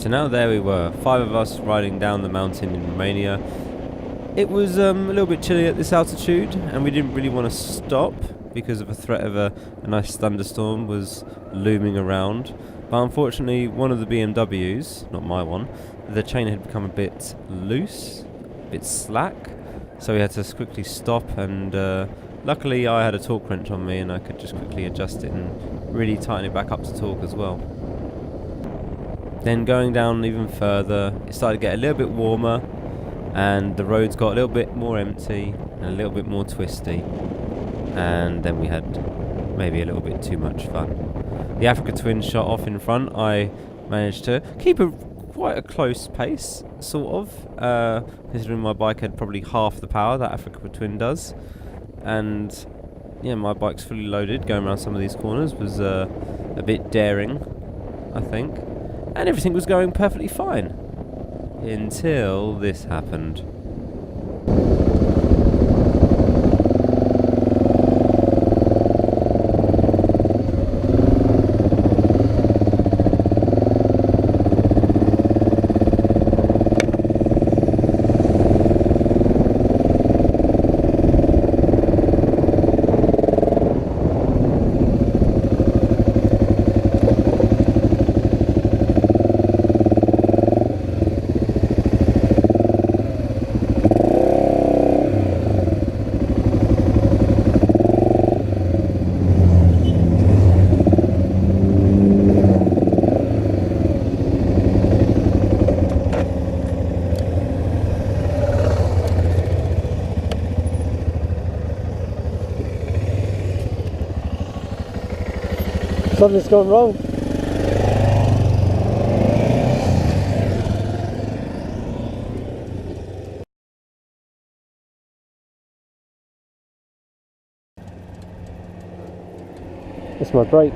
So now there we were, 5 of us riding down the mountain in Romania. It was a little bit chilly at this altitude, and we didn't really want to stop because of a threat of a nice thunderstorm was looming around. But unfortunately, one of the BMWs, not my one, the chain had become a bit loose, a bit slack, so we had to quickly stop, and luckily I had a torque wrench on me and I could just quickly adjust it and really tighten it back up to torque as well. Then going down even further, it started to get a little bit warmer and the roads got a little bit more empty and a little bit more twisty, and then we had maybe a little bit too much fun. The Africa Twin shot off in front. I managed to keep quite a close pace, sort of, considering my bike had probably half the power that Africa Twin does. And yeah, my bike's fully loaded. Going around some of these corners was a bit daring, I think. And everything was going perfectly fine until this happened. Something's gone wrong. It's my brake.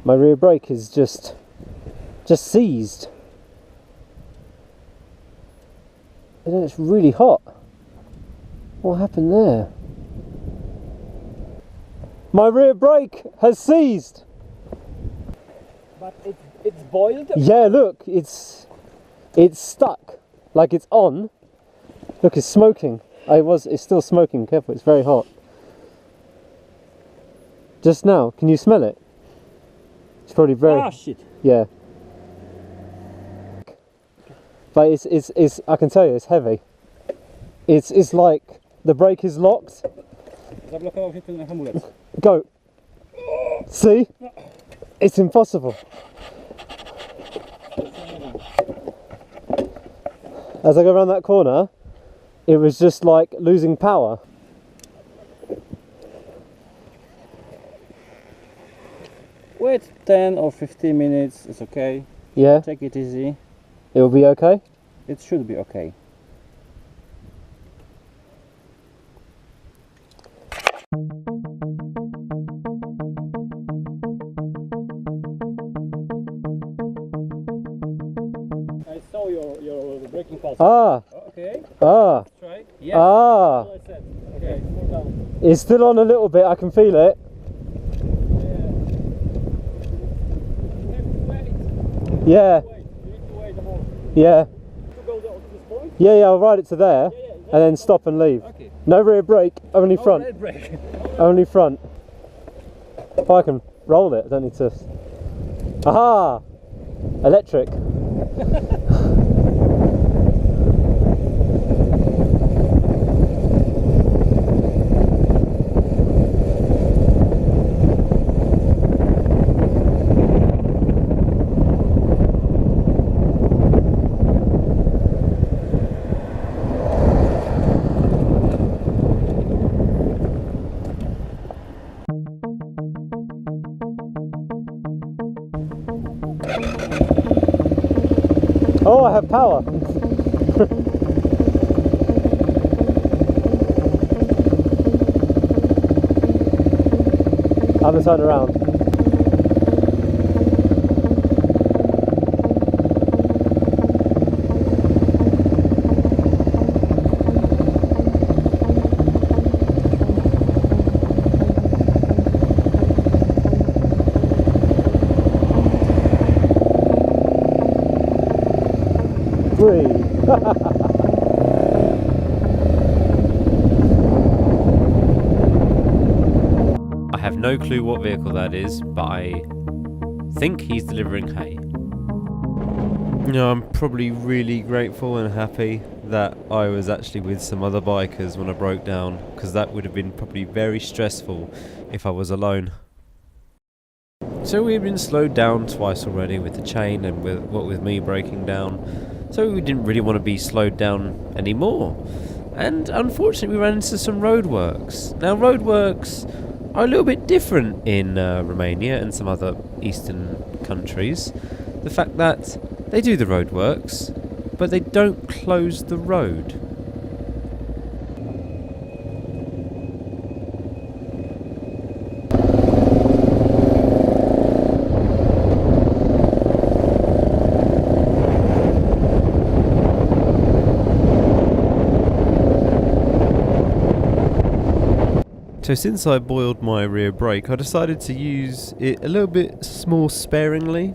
My rear brake is just seized. And then it's really hot. What happened there? My rear brake has seized. But it's boiled? Yeah, look, it's stuck. Like it's on. Look, it's smoking. It's still smoking, careful, it's very hot. Just now, can you smell it? It's probably very... Ah, shit. Yeah. But it's I can tell you, it's heavy. It's like the brake is locked. Zablokował się ten hamulec. Go. See? It's impossible. As I go around that corner, it was just like losing power. Wait 10 or 15 minutes, it's okay. Yeah? Take it easy. It will be okay? It should be okay. I saw your braking pulse. Ah! Okay. Ah! Try. Yes. Ah! That's what I said. Okay, slow down. It's still on a little bit, I can feel it. Yeah. You need to wait more. Yeah. To go to this point? Yeah, I'll ride it to there and then stop and leave. Okay. No rear brake, only front. Red brake. Only front. Oh, I can roll it, I don't need to... Aha! Electric. Oh, I have power. Have a turn around. I have no clue what vehicle that is, but I think he's delivering hay. I'm probably really grateful and happy that I was actually with some other bikers when I broke down, because that would have been probably very stressful if I was alone. So we had been slowed down twice already with the chain and with me breaking down, so we didn't really want to be slowed down anymore. And unfortunately we ran into some roadworks. Now roadworks are a little bit different in Romania and some other eastern countries. The fact that they do the roadworks, but they don't close the road. So since I boiled my rear brake, I decided to use it a little bit more sparingly.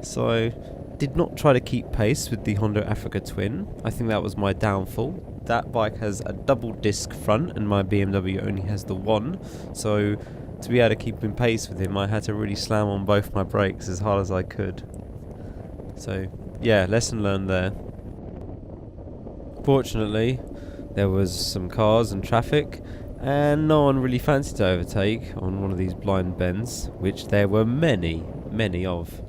So I did not try to keep pace with the Honda Africa Twin. I think that was my downfall. That bike has a double disc front and my BMW only has the one. So to be able to keep in pace with him, I had to really slam on both my brakes as hard as I could. So yeah, lesson learned there. Fortunately, there was some cars and traffic, and no one really fancied to overtake on one of these blind bends, which there were many of.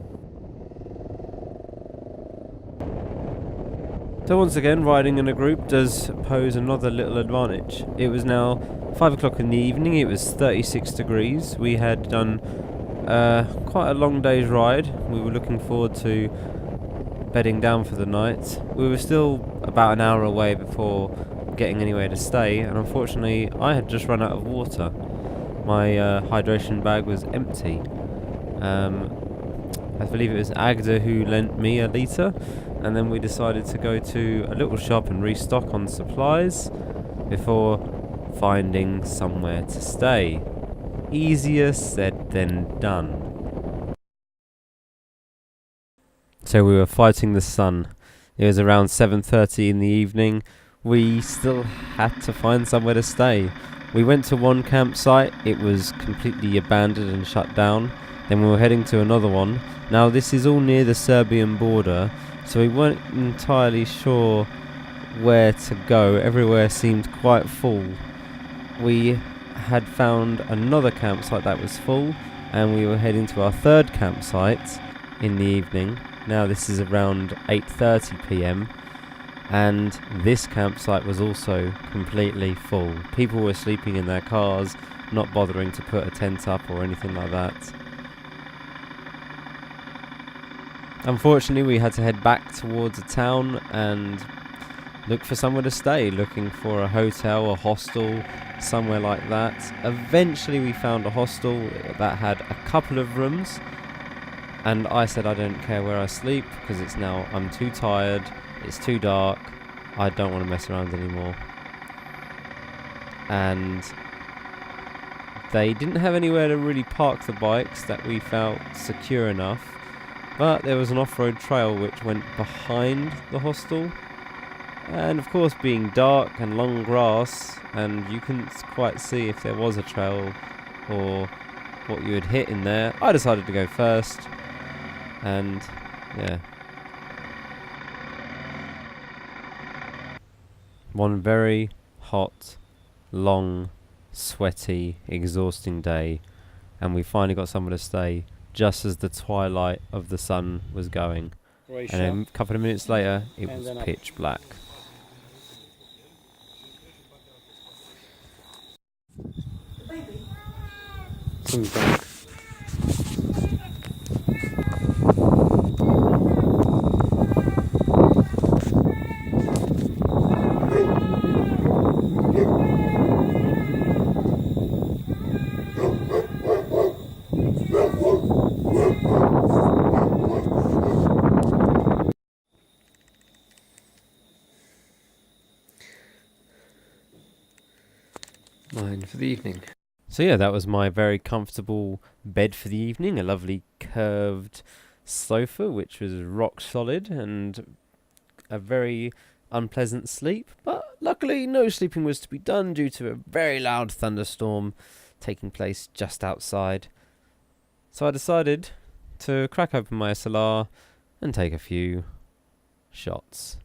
So once again, riding in a group does pose another little advantage. It was now 5 o'clock in the evening, it was 36 degrees. We had done quite a long day's ride. We were looking forward to bedding down for the night. We were still about an hour away before getting anywhere to stay, and unfortunately I had just run out of water. My hydration bag was empty. I believe it was Agda who lent me a litre, and then we decided to go to a little shop and restock on supplies before finding somewhere to stay. Easier said than done. So we were fighting the sun. It was around 7:30 in the evening. We still had to find somewhere to stay. We went to one campsite, it was completely abandoned and shut down. Then we were heading to another one. Now this is all near the Serbian border, so we weren't entirely sure where to go. Everywhere seemed quite full. We had found another campsite that was full, and we were heading to our third campsite in the evening. Now this is around 8:30 p.m. and this campsite was also completely full. People were sleeping in their cars, not bothering to put a tent up or anything like that. Unfortunately, we had to head back towards a town and look for somewhere to stay, looking for a hotel, a hostel, somewhere like that. Eventually we found a hostel that had a couple of rooms, and I said I don't care where I sleep because I'm too tired, it's too dark, I don't want to mess around anymore. And they didn't have anywhere to really park the bikes that we felt secure enough, but there was an off-road trail which went behind the hostel, and of course being dark and long grass, and you couldn't quite see if there was a trail or what you had hit in there, I decided to go first. And yeah, one very hot, long, sweaty, exhausting day, and we finally got somewhere to stay just as the twilight of the sun was going. And then a couple of minutes later it was pitch black. for the evening. So yeah, that was my very comfortable bed for the evening. A lovely curved sofa, which was rock solid, and a very unpleasant sleep. But luckily, no sleeping was to be done due to a very loud thunderstorm taking place just outside. So I decided to crack open my SLR and take a few shots.